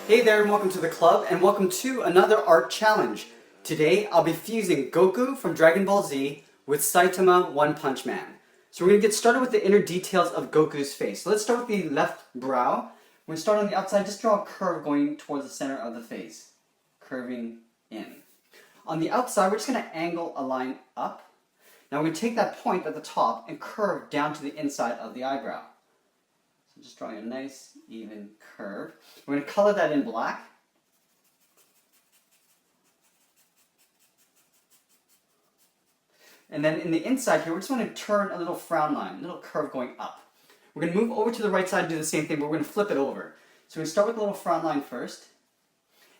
Hey there and welcome to the club and welcome to another art challenge. Today I'll be fusing Goku from Dragon Ball Z with Saitama One Punch Man. So we're going to get started with the inner details of Goku's face. So let's start with the left brow. We're going to start on the outside, just draw a curve going towards the center of the face. Curving in. On the outside we're just going to angle a line up. Now we're going to take that point at the top and curve down to the inside of the eyebrow. So just drawing a nice even curve. We're going to color that in black. And then in the inside here, we're just going to turn a little frown line, a little curve going up. We're going to move over to the right side and do the same thing, but we're going to flip it over. So we're going to start with a little frown line first.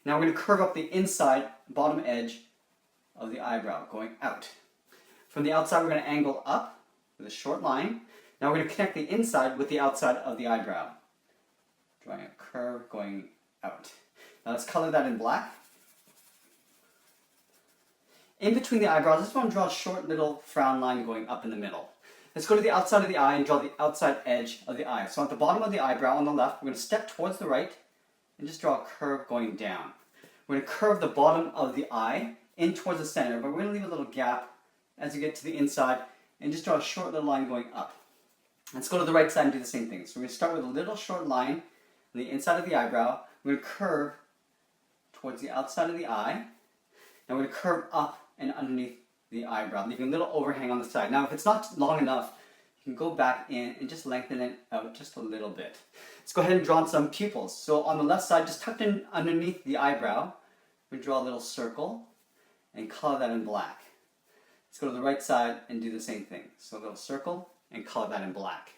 Now we're going to curve up the inside bottom edge of the eyebrow, going out. From the outside, we're going to angle up with a short line. Now we're going to connect the inside with the outside of the eyebrow. Drawing a curve going out. Now let's color that in black. In between the eyebrows, I just want to draw a short little frown line going up in the middle. Let's go to the outside of the eye and draw the outside edge of the eye. So at the bottom of the eyebrow on the left, we're going to step towards the right and just draw a curve going down. We're going to curve the bottom of the eye in towards the center, but we're going to leave a little gap as you get to the inside and just draw a short little line going up. Let's go to the right side and do the same thing. So we're going to start with a little short line on the inside of the eyebrow. We're going to curve towards the outside of the eye. Now we're going to curve up and underneath the eyebrow, leaving a little overhang on the side. Now if it's not long enough, you can go back in and just lengthen it out just a little bit. Let's go ahead and draw on some pupils. So on the left side, just tucked in underneath the eyebrow, we draw a little circle and color that in black. Let's go to the right side and do the same thing. So a little circle and color that in black.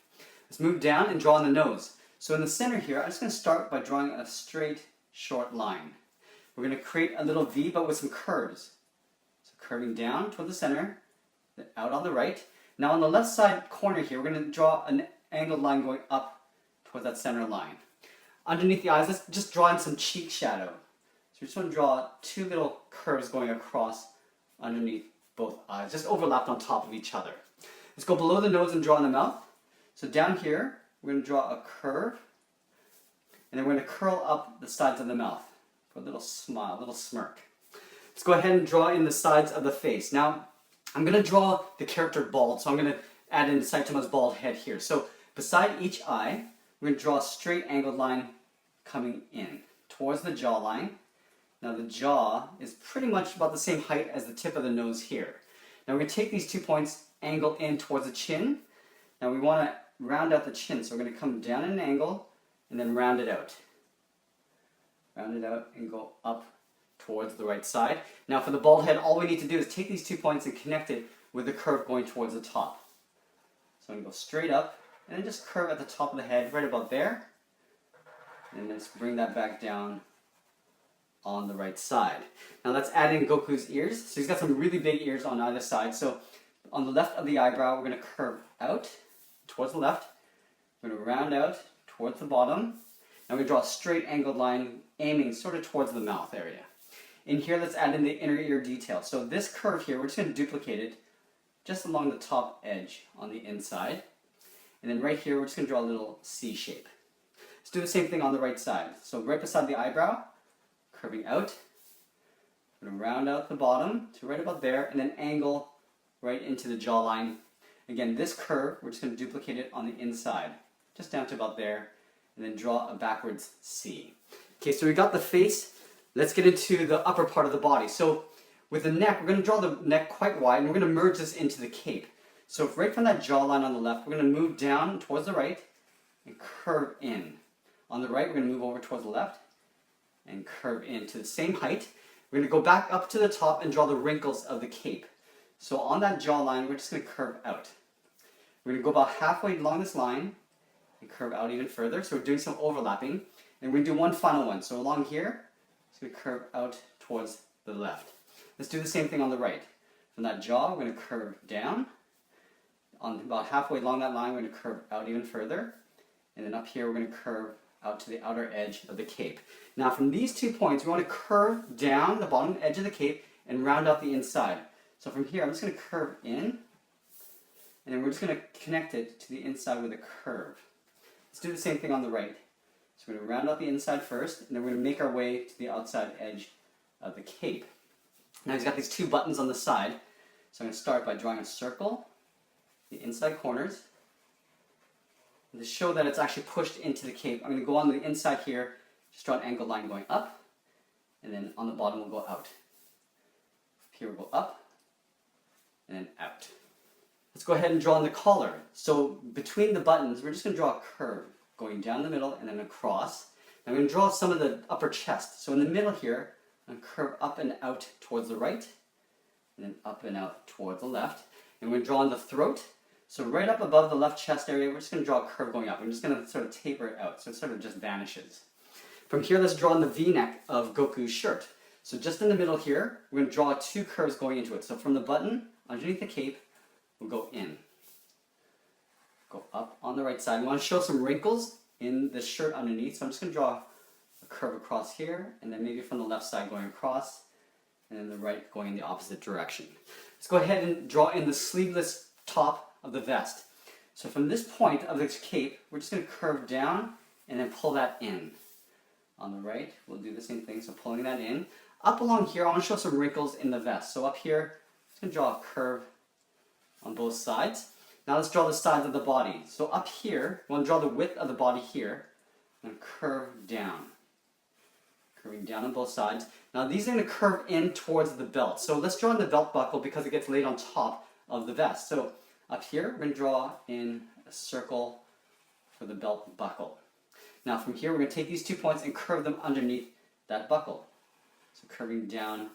Let's move down and draw on the nose. So in the center here, I'm just going to start by drawing a straight, short line. We're going to create a little V, but with some curves. So curving down toward the center, then out on the right. Now on the left side corner here, we're going to draw an angled line going up towards that center line. Underneath the eyes, let's just draw in some cheek shadow. So we just want to draw two little curves going across underneath both eyes, just overlapped on top of each other. Let's go below the nose and draw in the mouth. So down here, we're going to draw a curve, and then we're going to curl up the sides of the mouth for a little smile, a little smirk. Let's go ahead and draw in the sides of the face. Now, I'm going to draw the character bald, so I'm going to add in Saitama's bald head here. So beside each eye, we're going to draw a straight angled line coming in towards the jawline. Now the jaw is pretty much about the same height as the tip of the nose here. Now we're going to take these 2 points, angle in towards the chin. Now we want to round out the chin, so we're going to come down at an angle and then round it out. Round it out and go up towards the right side. Now for the bald head, all we need to do is take these 2 points and connect it with the curve going towards the top. So I'm going to go straight up and then just curve at the top of the head right about there. And then just bring that back down on the right side. Now let's add in Goku's ears. So he's got some really big ears on either side. So on the left of the eyebrow, we're going to curve out towards the left. We're going to round out towards the bottom. Now we draw a straight angled line aiming sort of towards the mouth area. In here, let's add in the inner ear detail. So this curve here, we're just going to duplicate it just along the top edge on the inside. And then right here, we're just going to draw a little C shape. Let's do the same thing on the right side. So right beside the eyebrow, curving out. We're going to round out the bottom to right about there and then angle right into the jawline. Again, this curve, we're just going to duplicate it on the inside, just down to about there, and then draw a backwards C. Okay, so we got the face. Let's get into the upper part of the body. So with the neck, we're going to draw the neck quite wide, and we're going to merge this into the cape. So right from that jawline on the left, we're going to move down towards the right and curve in. On the right, we're going to move over towards the left and curve in to the same height. We're going to go back up to the top and draw the wrinkles of the cape. So on that jawline, we're just going to curve out. We're going to go about halfway along this line and curve out even further. So we're doing some overlapping. And we're going to do one final one. So along here, it's going to curve out towards the left. Let's do the same thing on the right. From that jaw, we're going to curve down. On about halfway along that line, we're going to curve out even further. And then up here, we're going to curve out to the outer edge of the cape. Now from these 2 points, we want to curve down the bottom edge of the cape and round out the inside. So from here, I'm just going to curve in, and then we're just going to connect it to the inside with a curve. Let's do the same thing on the right. So we're going to round out the inside first, and then we're going to make our way to the outside edge of the cape. Now he's got these two buttons on the side, so I'm going to start by drawing a circle, the inside corners. And to show that it's actually pushed into the cape, I'm going to go on the inside here, just draw an angled line going up, and then on the bottom we'll go out. Here we'll go up, and then out. Let's go ahead and draw on the collar. So between the buttons, we're just going to draw a curve going down the middle and then across. Now we're going to draw some of the upper chest. So in the middle here, I'm going to curve up and out towards the right, and then up and out towards the left. And we're going to draw on the throat. So right up above the left chest area, we're just going to draw a curve going up. We're just going to sort of taper it out, so it sort of just vanishes. From here, let's draw on the V-neck of Goku's shirt. So just in the middle here, we're going to draw two curves going into it. So from the button, underneath the cape, we'll go in. Go up on the right side. We want to show some wrinkles in the shirt underneath, so I'm just going to draw a curve across here, and then maybe from the left side going across, and then the right going in the opposite direction. Let's go ahead and draw in the sleeveless top of the vest. So from this point of this cape, we're just going to curve down and then pull that in. On the right, we'll do the same thing, so pulling that in. Up along here, I want to show some wrinkles in the vest. So up here, I'm just going to draw a curve on both sides. Now let's draw the sides of the body. So up here, we want to draw the width of the body here, and curve down. Curving down on both sides. Now these are going to curve in towards the belt. So let's draw in the belt buckle because it gets laid on top of the vest. So up here, we're going to draw in a circle for the belt buckle. Now from here, we're going to take these 2 points and curve them underneath that buckle. So curving down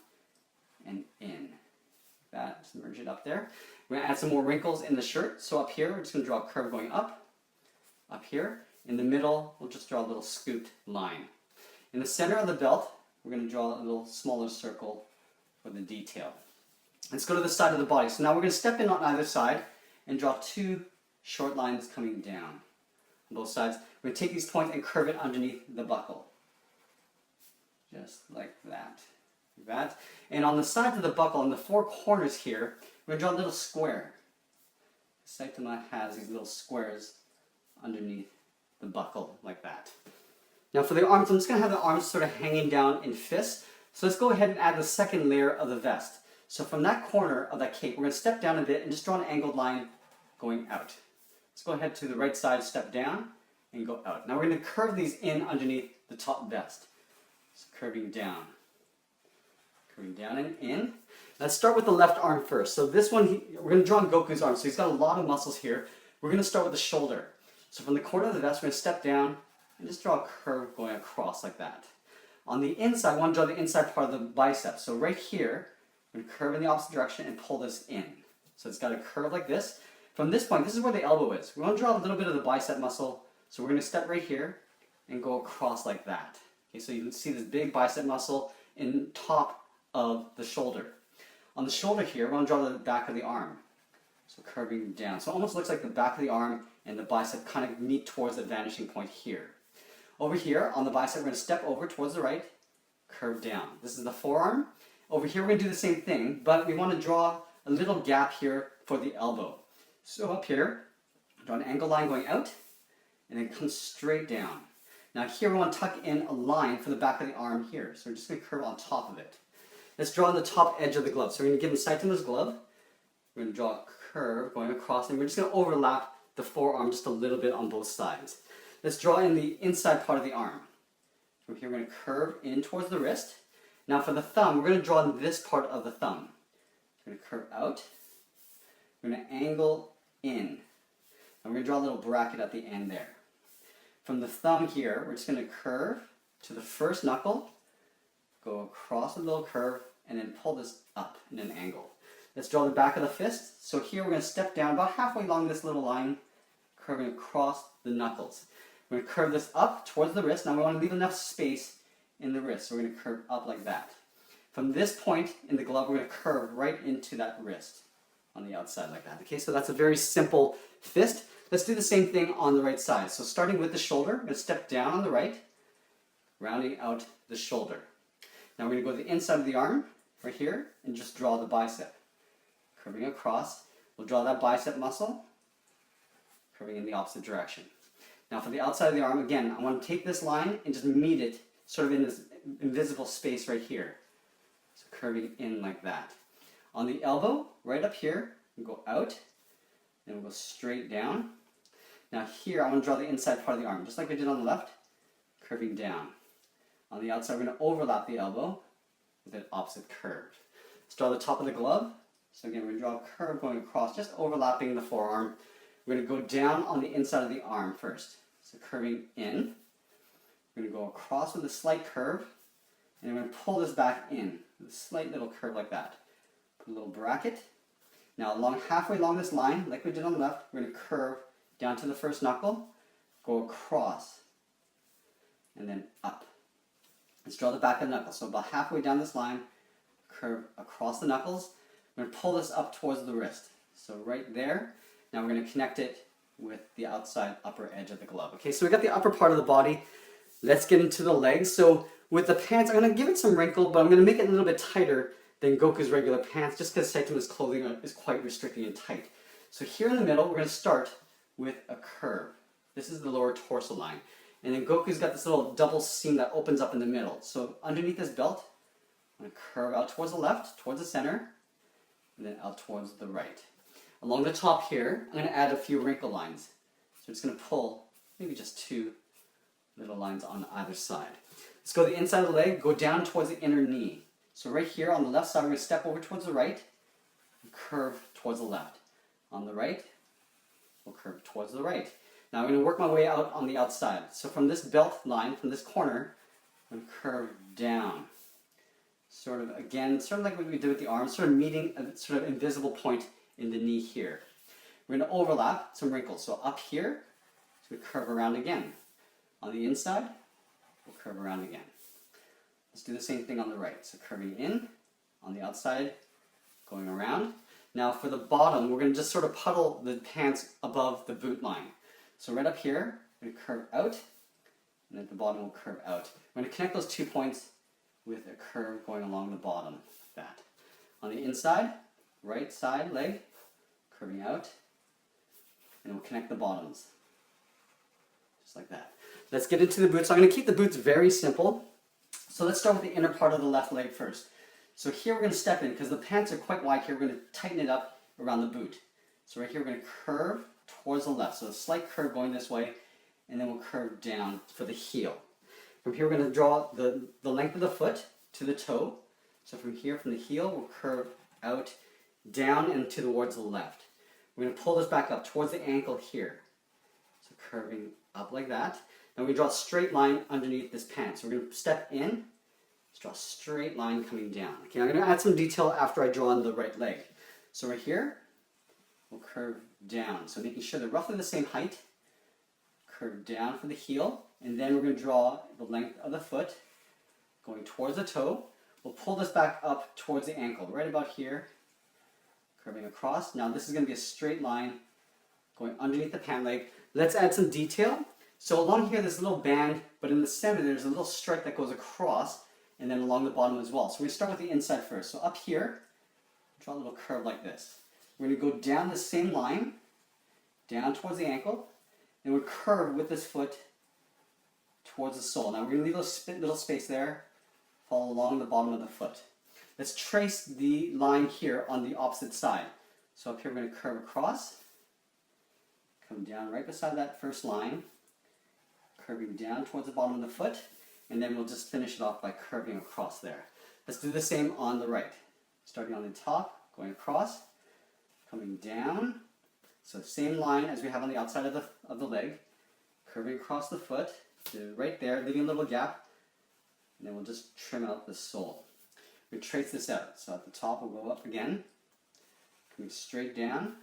and in. That, just merge it up there. We're going to add some more wrinkles in the shirt. So up here, we're just going to draw a curve going up here. In the middle, we'll just draw a little scooped line. In the center of the belt, we're going to draw a little smaller circle for the detail. Let's go to the side of the body. So now we're going to step in on either side and draw two short lines coming down on both sides. We're going to take these points and curve it underneath the buckle. Just like that. And on the sides of the buckle, on the four corners here, we're going to draw a little square. Saitama has these little squares underneath the buckle, like that. Now for the arms, I'm just going to have the arms sort of hanging down in fists. So let's go ahead and add the second layer of the vest. So from that corner of that cape, we're going to step down a bit and just draw an angled line going out. Let's go ahead to the right side, step down, and go out. Now we're going to curve these in underneath the top vest. So curving down and in. Let's start with the left arm first. So this one, we're going to draw on Goku's arm. So he's got a lot of muscles here. We're going to start with the shoulder. So from the corner of the vest, we're going to step down and just draw a curve going across like that. On the inside, I want to draw the inside part of the bicep. So right here, we're going to curve in the opposite direction and pull this in. So it's got a curve like this. From this point, this is where the elbow is. We want to draw a little bit of the bicep muscle. So we're going to step right here and go across like that. Okay, so you can see this big bicep muscle in top of the shoulder. On the shoulder here, we want to draw the back of the arm. So curving down. So it almost looks like the back of the arm and the bicep kind of meet towards the vanishing point here. Over here, on the bicep, we're going to step over towards the right, curve down. This is the forearm. Over here, we're going to do the same thing, but we want to draw a little gap here for the elbow. So up here, draw an angle line going out, and then come straight down. Now here, we want to tuck in a line for the back of the arm here. So we're just going to curve on top of it. Let's draw on the top edge of the glove. So we're going to give him Saitama's glove. We're going to draw a curve going across, and we're just going to overlap the forearm just a little bit on both sides. Let's draw in the inside part of the arm. From here, we're going to curve in towards the wrist. Now for the thumb, we're going to draw in this part of the thumb. We're going to curve out. We're going to angle in. And we're going to draw a little bracket at the end there. From the thumb here, we're just going to curve to the first knuckle, go across a little curve, and then pull this up in an angle. Let's draw the back of the fist. So here we're going to step down about halfway along this little line, curving across the knuckles. We're going to curve this up towards the wrist. Now we want to leave enough space in the wrist, so we're going to curve up like that. From this point in the glove, we're going to curve right into that wrist on the outside like that. Okay, so that's a very simple fist. Let's do the same thing on the right side. So starting with the shoulder, we're going to step down on the right, rounding out the shoulder. Now we're going to go to the inside of the arm, right here, and just draw the bicep. Curving across, we'll draw that bicep muscle, curving in the opposite direction. Now for the outside of the arm, again, I want to take this line and just meet it sort of in this invisible space right here. So curving in like that. On the elbow, right up here, we go out, and we'll go straight down. Now here, I want to draw the inside part of the arm, just like we did on the left, curving down. On the outside, we're going to overlap the elbow with an opposite curve. Let's draw the top of the glove. So again, we're going to draw a curve going across, just overlapping the forearm. We're going to go down on the inside of the arm first. So curving in. We're going to go across with a slight curve, and we're going to pull this back in with a slight little curve like that. Put a little bracket. Now halfway along this line, like we did on the left, we're going to curve down to the first knuckle, go across, and then up. Let's draw the back of the knuckle. So about halfway down this line, curve across the knuckles. We're going to pull this up towards the wrist. So right there. Now we're going to connect it with the outside upper edge of the glove. Okay, so we got the upper part of the body. Let's get into the legs. So with the pants, I'm going to give it some wrinkle, but I'm going to make it a little bit tighter than Goku's regular pants, just because Saitama's clothing is quite restricting and tight. So here in the middle, we're going to start with a curve. This is the lower torso line. And then Goku's got this little double seam that opens up in the middle. So underneath this belt, I'm going to curve out towards the left, towards the center, and then out towards the right. Along the top here, I'm going to add a few wrinkle lines. So it's going to pull maybe just 2 little lines on either side. Let's go to the inside of the leg, go down towards the inner knee. So right here on the left side, we're going to step over towards the right and curve towards the left. On the right, we'll curve towards the right. Now I'm going to work my way out on the outside. So from this belt line, from this corner, I'm going to curve down. Sort of, again, sort of like what we did with the arms, sort of meeting a sort of invisible point in the knee here. We're going to overlap some wrinkles. So up here, so we curve around again. On the inside, we'll curve around again. Let's do the same thing on the right. So curving in, on the outside, going around. Now for the bottom, we're going to just sort of puddle the pants above the boot line. So right up here, we're going to curve out, and at the bottom we'll curve out. We're going to connect those 2 points with a curve going along the bottom, like that. On the inside, right side leg, curving out, and we'll connect the bottoms, just like that. Let's get into the boots. So I'm going to keep the boots very simple. So let's start with the inner part of the left leg first. So here we're going to step in, because the pants are quite wide here, we're going to tighten it up around the boot. So right here we're going to curve towards the left. So a slight curve going this way, and then we'll curve down for the heel. From here we're going to draw the length of the foot to the toe. So from here, from the heel, we'll curve out, down, and towards the left. We're going to pull this back up towards the ankle here. So curving up like that. Now we draw a straight line underneath this pant. So we're going to step in, let's draw a straight line coming down. Okay, I'm going to add some detail after I draw on the right leg. So right here, we'll curve down. So making sure they're roughly the same height. Curve down for the heel, and then we're going to draw the length of the foot going towards the toe. We'll pull this back up towards the ankle, right about here, curving across. Now this is going to be a straight line going underneath the pant leg. Let's add some detail. So along here there's a little band, but in the center there's a little stripe that goes across, and then along the bottom as well. So we're going to start with the inside first. So up here, draw a little curve like this. We're going to go down the same line, down towards the ankle, and we'll curve with this foot towards the sole. Now we're going to leave a little space there, follow along the bottom of the foot. Let's trace the line here on the opposite side. So up here we're going to curve across, come down right beside that first line, curving down towards the bottom of the foot, and then we'll just finish it off by curving across there. Let's do the same on the right. Starting on the top, going across, coming down. So same line as we have on the outside of the leg, curving across the foot to right there, leaving a little gap, and then we'll just trim out the sole. We trace this out. So at the top we'll go up again, coming straight down,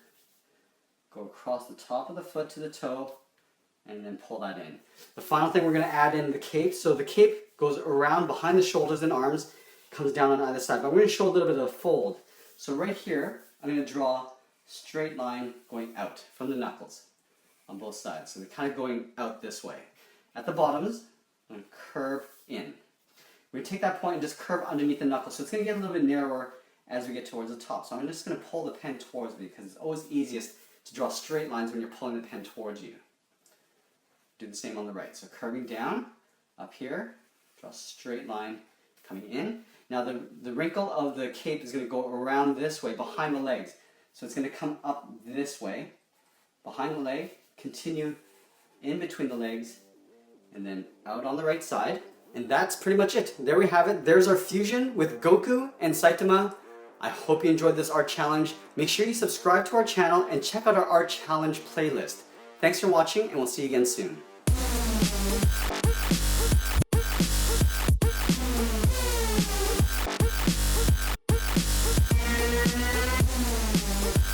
go across the top of the foot to the toe, and then pull that in. The final thing we're going to add in the cape. So the cape goes around behind the shoulders and arms, comes down on either side. But I'm going to show a little bit of a fold. So right here, I'm going to draw straight line going out from the knuckles on both sides. So they're kind of going out this way. At the bottoms, I'm going to curve in. We're going to take that point and just curve underneath the knuckles. So it's going to get a little bit narrower as we get towards the top. So I'm just going to pull the pen towards me because it's always easiest to draw straight lines when you're pulling the pen towards you. Do the same on the right. So curving down, up here, draw a straight line coming in. Now the wrinkle of the cape is going to go around this way, behind the legs. So it's going to come up this way, behind the leg, continue in between the legs, and then out on the right side. And that's pretty much it. There we have it. There's our fusion with Goku and Saitama. I hope you enjoyed this art challenge. Make sure you subscribe to our channel and check out our art challenge playlist. Thanks for watching, and we'll see you again soon.